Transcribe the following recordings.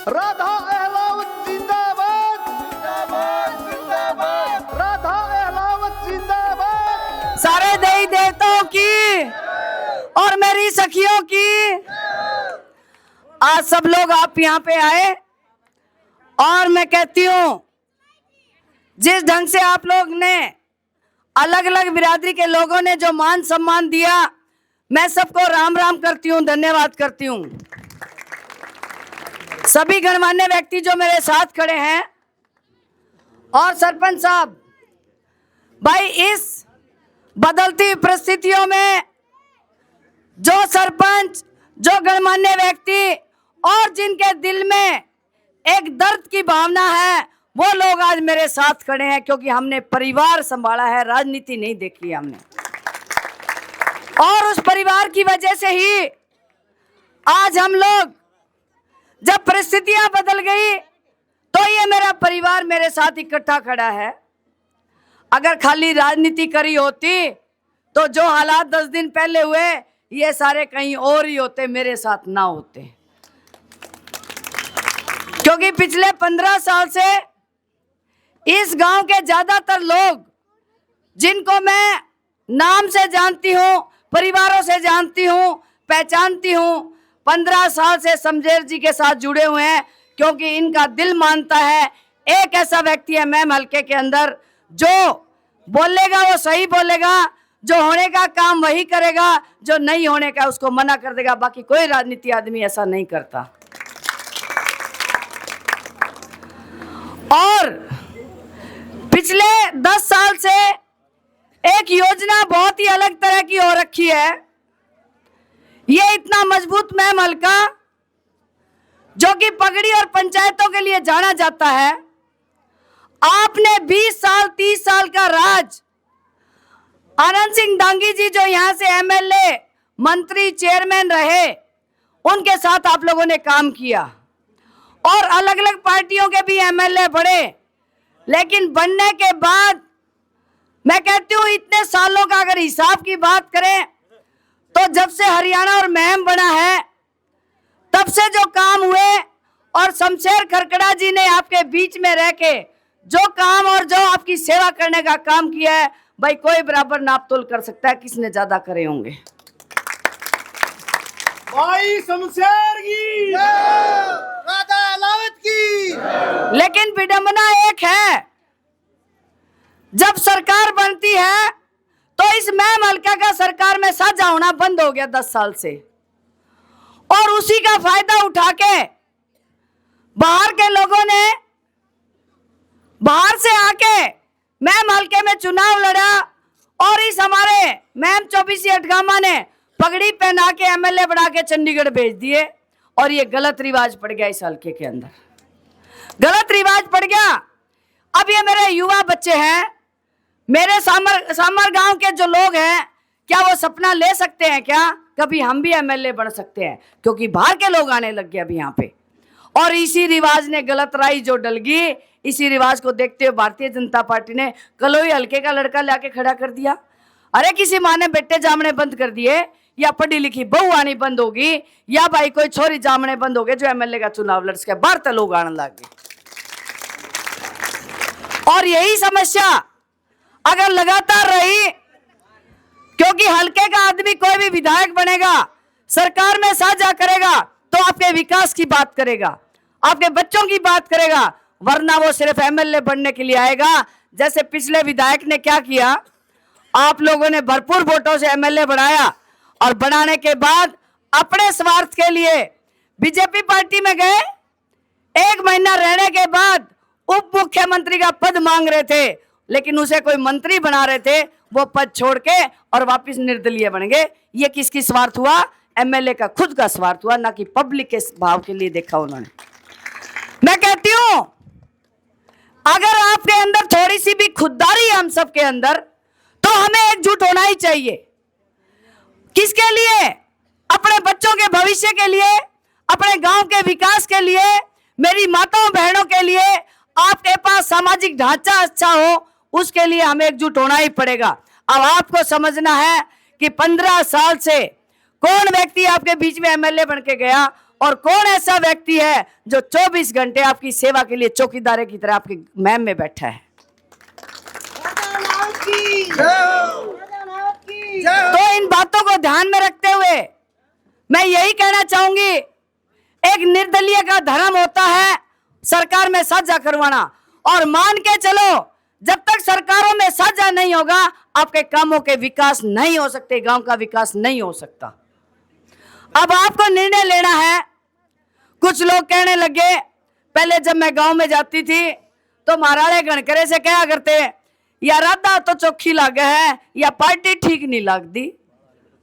राधा अहलावत जिंदाबाद, जिंदाबाद जिंदाबाद, राधा अहलावत जिंदाबाद। सारे देवी देवताओं की और मेरी सखियों की आज सब लोग आप यहाँ पे आए और मैं कहती हूँ जिस ढंग से आप लोग ने अलग अलग बिरादरी के लोगों ने जो मान सम्मान दिया, मैं सबको राम राम करती हूँ, धन्यवाद करती हूँ। सभी गणमान्य व्यक्ति जो मेरे साथ खड़े हैं और सरपंच साहब, भाई इस बदलती परिस्थितियों में जो सरपंच, जो गणमान्य व्यक्ति और जिनके दिल में एक दर्द की भावना है, वो लोग आज मेरे साथ खड़े हैं क्योंकि हमने परिवार संभाला है, राजनीति नहीं देखी हमने। और उस परिवार की वजह से ही आज हम लोग, जब परिस्थितियां बदल गई तो ये मेरा परिवार मेरे साथ इकट्ठा खड़ा है। अगर खाली राजनीति करी होती तो जो हालात 10 दिन पहले हुए ये सारे कहीं और ही होते, मेरे साथ ना होते। क्योंकि पिछले 15 साल से इस गांव के ज्यादातर लोग जिनको मैं नाम से जानती हूं, परिवारों से जानती हूं, पहचानती हूं, 15 साल से शमशेर जी के साथ जुड़े हुए हैं क्योंकि इनका दिल मानता है एक ऐसा व्यक्ति है मैम हल्के के अंदर जो बोलेगा वो सही बोलेगा, जो होने का काम वही करेगा, जो नहीं होने का उसको मना कर देगा। बाकी कोई राजनीति आदमी ऐसा नहीं करता। और पिछले 10 साल से एक योजना बहुत ही अलग तरह की हो रखी है। ये इतना मजबूत मैम हल्का जो कि पगड़ी और पंचायतों के लिए जाना जाता है। आपने 20 साल 30 साल का राज आनंद सिंह डांगी जी जो यहाँ से एमएलए, मंत्री, चेयरमैन रहे, उनके साथ आप लोगों ने काम किया और अलग अलग पार्टियों के भी एमएलए बढ़े। लेकिन बनने के बाद मैं कहती हूँ इतने सालों का अगर हिसाब की बात करें तो जब से हरियाणा और महम बना है तब से जो काम हुए और शमशेर खरकड़ा जी ने आपके बीच में रह के जो काम और जो आपकी सेवा करने का काम किया है, भाई कोई बराबर नाप तोल कर सकता है किसने ज्यादा करे होंगे। भाई शमशेर की, राधा अहलावत की। लेकिन विडंबना एक है, जब सरकार बनती है तो इस मैम हल्का का सरकार में साझा होना बंद हो गया 10 साल से, और उसी का फायदा उठा के बाहर के लोगों ने बाहर से आके मैम हल्के में चुनाव लड़ा और इस हमारे मैम चौबीसी अटगामा ने पगड़ी पहना के एमएलए बढ़ा के चंडीगढ़ भेज दिए। और ये गलत रिवाज पड़ गया, इस हल्के के अंदर गलत रिवाज पड़ गया। अब ये मेरे युवा बच्चे हैं, मेरे सामर गांव के जो लोग हैं, क्या वो सपना ले सकते हैं क्या कभी हम भी एमएलए बन सकते हैं? क्योंकि बाहर के लोग आने लग गए अभी यहाँ पे। और इसी रिवाज ने गलत राई जो डल गई, इसी रिवाज को देखते हुए भारतीय जनता पार्टी ने कलोई हल्के का लड़का लाके खड़ा कर दिया। अरे किसी माँ ने बेटे जामने बंद कर दिए, या पढ़ी लिखी बहू आनी बंद होगी, या भाई कोई छोरी जामने बंद हो गए जो एमएलए का चुनाव लड़ सके, बाहर तो लोग आने लग गए। और यही समस्या अगर लगातार रही, क्योंकि हल्के का आदमी कोई भी विधायक बनेगा, सरकार में साझा करेगा तो आपके विकास की बात करेगा, आपके बच्चों की बात करेगा, वरना वो सिर्फ एमएलए बनने के लिए आएगा। जैसे पिछले विधायक ने क्या किया, आप लोगों ने भरपूर वोटों से एमएलए बनाया और बनाने के बाद अपने स्वार्थ के लिए बीजेपी पार्टी में गए। 1 महीना रहने के बाद उप मुख्यमंत्री का पद मांग रहे थे, लेकिन उसे कोई मंत्री बना रहे थे, वो पद छोड़ के और वापस निर्दलीय बन गए। ये किसकी स्वार्थ हुआ? एमएलए का खुद का स्वार्थ हुआ, ना कि पब्लिक के भाव के लिए देखा उन्होंने। मैं कहती हूं अगर आपके अंदर थोड़ी सी भी खुददारी है हम सबके अंदर, तो हमें एकजुट होना ही चाहिए। किसके लिए? अपने बच्चों के भविष्य के लिए, अपने गांव के विकास के लिए, मेरी माताओं बहनों के लिए, आपके पास सामाजिक ढांचा अच्छा हो, उसके लिए हमें एकजुट होना ही पड़ेगा। अब आपको समझना है कि 15 साल से कौन व्यक्ति आपके बीच में एमएलए बन के गया और कौन ऐसा व्यक्ति है जो 24 घंटे आपकी सेवा के लिए चौकीदार की तरह आपके महम में बैठा है? तो इन बातों को ध्यान में रखते हुए मैं यही कहना चाहूंगी, एक निर्दलीय का धर्म होता है सरकार में साझा करवाना, और मान के चलो जब तक सरकारों में साझा नहीं होगा आपके कामों के विकास नहीं हो सकते, गांव का विकास नहीं हो सकता। अब आपको निर्णय लेना है। कुछ लोग कहने लगे, पहले जब मैं गांव में जाती थी तो महाराणे गणकरे से कहा करते, या राधा तो चौखी लागे है या पार्टी ठीक नहीं लगती।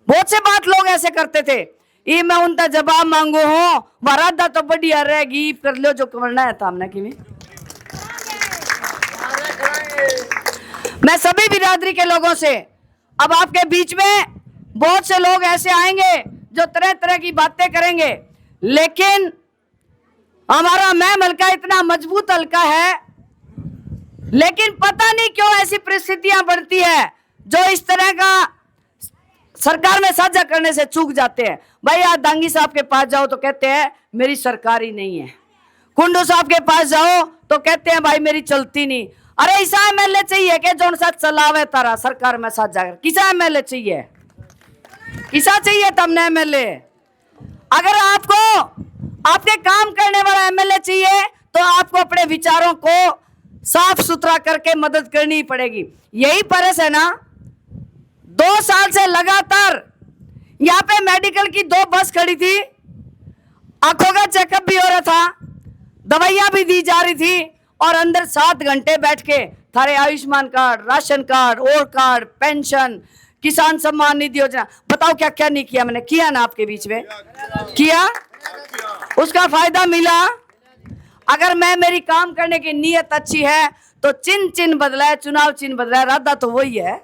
बहुत से बात लोग ऐसे करते थे। ये मैं उनका जवाब मांगू हूं, वह राधा तो बढ़िया रहेगी, कर लो जो करना है तामने की। मैं सभी बिरादरी के लोगों से, अब आपके बीच में बहुत से लोग ऐसे आएंगे जो तरह तरह की बातें करेंगे, लेकिन हमारा महम हल्का इतना मजबूत हल्का है, लेकिन पता नहीं क्यों ऐसी परिस्थितियां बनती है जो इस तरह का सरकार में साझा करने से चूक जाते हैं। भाई आज दांगी साहब के पास जाओ तो कहते हैं मेरी सरकार ही नहीं है, कुंडू साहब के पास जाओ तो कहते हैं भाई मेरी चलती नहीं। अरे ऐसा एमएलए चाहिए कि जो साथ चलावे तारा सरकार में साझा कर? किसा एमएलए चाहिए? किसा चाहिए तुमने एमएलए? अगर आपको आपके काम करने वाला एमएलए चाहिए तो आपको अपने विचारों को साफ सुथरा करके मदद करनी ही पड़ेगी। यही परस है ना, 2 साल से लगातार यहाँ पे मेडिकल की 2 बस खड़ी थी, आंखों का चेकअप भी हो रहा था, दवाइयां भी दी जा रही थी, और अंदर 7 घंटे बैठ के थारे आयुष्मान कार्ड, राशन कार्ड, और कार्ड, पेंशन, किसान सम्मान निधि योजना, बताओ क्या क्या नहीं किया मैंने? किया ना आपके बीच में? किया, उसका फायदा मिला। अगर मैं मेरी काम करने की नीयत अच्छी है तो चिन्ह बदला है, चुनाव चिन्ह बदला है, राधा तो वही है।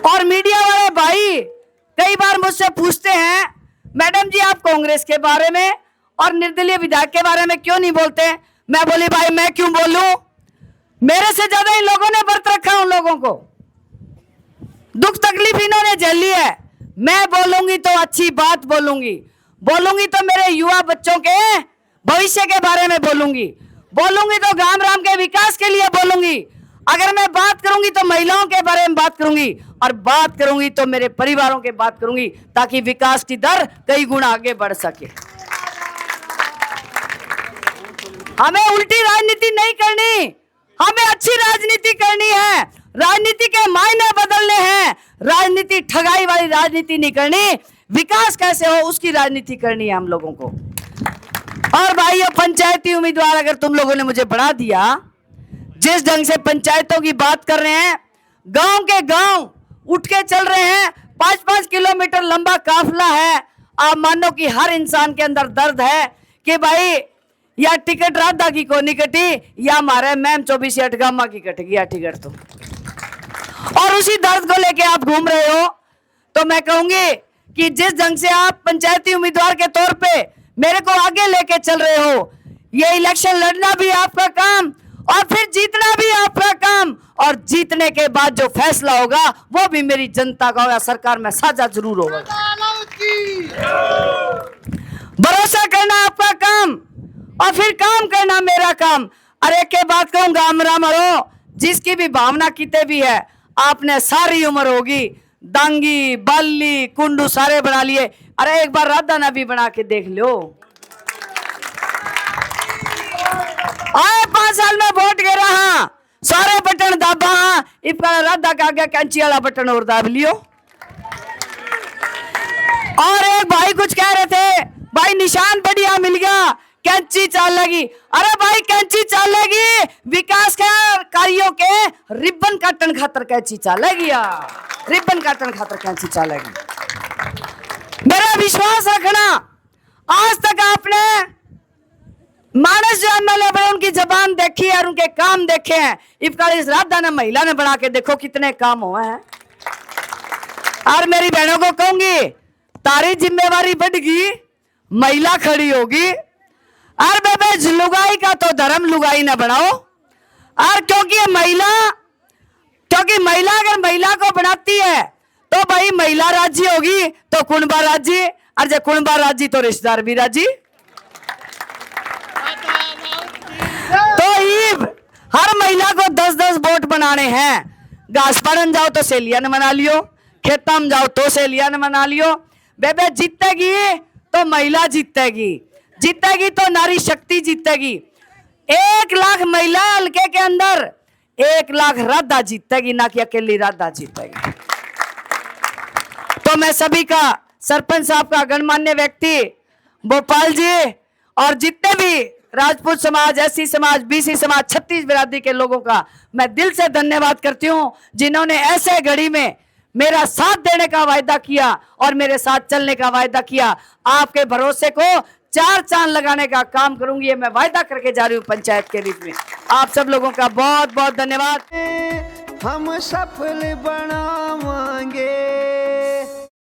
और मीडिया वाले भाई कई बार मुझसे पूछते हैं, मैडम जी आप कांग्रेस के बारे में और निर्दलीय विधायक के बारे में क्यों नहीं बोलते? मैं बोली भाई मैं क्यों बोलूं, मेरे से ज्यादा इन लोगों ने व्रत रखा, उन लोगों को दुख तकलीफ इन्होंने झेली है। मैं बोलूंगी तो अच्छी बात बोलूंगी, बोलूंगी तो मेरे युवा बच्चों के भविष्य के बारे में बोलूंगी, बोलूंगी तो गांव राम के विकास के लिए बोलूंगी। अगर मैं बात करूंगी तो महिलाओं के बारे में बात करूंगी, और बात करूंगी तो मेरे परिवारों के बात करूंगी, ताकि विकास की दर कई गुना आगे बढ़ सके। हमें उल्टी राजनीति नहीं करनी, हमें अच्छी राजनीति करनी है। राजनीति के मायने बदलने हैं, राजनीति ठगाई वाली राजनीति नहीं करनी, विकास कैसे हो उसकी राजनीति करनी है हम लोगों को। और भाइयों, पंचायती उम्मीदवार अगर तुम लोगों ने मुझे बढ़ा दिया, जिस ढंग से पंचायतों की बात कर रहे हैं, गांव के गांव उठ के चल रहे हैं, 5-5 किलोमीटर लंबा काफिला है। आप मानो कि हर इंसान के अंदर दर्द है कि भाई या टिकट राधा की को नहीं कटी, या हमारे मैम 24 अटगामा की कट गया टिकट तो। और उसी दर्द को लेके आप घूम रहे हो। तो मैं कहूंगी कि जिस ढंग से आप पंचायती उम्मीदवार के तौर पे मेरे को आगे लेके चल रहे हो, ये इलेक्शन लड़ना भी आपका काम और फिर जीतना भी आपका काम, और जीतने के बाद जो फैसला होगा वो भी मेरी जनता का होगा, सरकार में साझा जरूर होगा। भरोसा करना आपका काम और फिर काम करना मेरा काम। अरे के बात कहूँ गाम राम हरो, जिसकी भी भावना किते भी है, आपने सारी उम्र होगी दांगी बाली कुंडू सारे बना लिए। अरे एक बार राधा ना भी बना के देख लो। आए 5 साल में वोट गिरा, हाँ सारे बटन दाबा, हाँ इतना राधा का आगे कैंची वाला बटन और दाब लियो। और एक भाई कुछ कह रहे थे, भाई निशान बढ़िया मिल गया, कैंची चलेगी। अरे भाई कैंची चलेगी, विकास के कार्यों के रिबन काटन खातर कैंची चलेगी, रिबन काटन खातर कैंची चलेगी। मेरा विश्वास रखना, आज तक आपने मानस जो एमएलए बने उनकी जबान देखी है और उनके काम देखे हैं। इस राधा ने महिला ने बना के देखो कितने काम हुए हैं। और मेरी बहनों को कहूंगी, तारी जिम्मेवारी बढ़गी, महिला खड़ी होगी। और बेबे लुगाई का तो धर्म लुगाई ना बनाओ। और क्योंकि महिला अगर महिला को बनाती है तो भाई महिला राज्य होगी तो कुंभा राज्य, और जब कुंभा राज्य तो रिश्तेदार भी राज्य। तो ईब हर महिला को 10-10 वोट बनाने हैं। घासपाड़न जाओ तो सहेलियां मना लियो, खेता में जाओ तो सहेलियां मना लियो। बेबे जीतेगी तो महिला जीतेगी, जीतेगी तो नारी शक्ति जीतेगी। 1 लाख महिला हल्के के अंदर 1 लाख राधा जीतेगी, ना कि अकेली राधा जीतेगी। तो मैं सभी का, सरपंच साहब का, गणमान्य व्यक्ति भोपाल जी और जितने भी राजपूत समाज, एससी समाज, बीसी समाज, 36 बिरादरी के लोगों का मैं दिल से धन्यवाद करती हूं, जिन्होंने ऐसे घड़ी में मेरा साथ देने का वायदा किया और मेरे साथ चलने का वायदा किया। आपके भरोसे को 4 चांद लगाने का काम करूंगी, ये मैं वायदा करके जा रही हूं पंचायत के रूप में। आप सब लोगों का बहुत बहुत धन्यवाद। हम सफल बनावांगे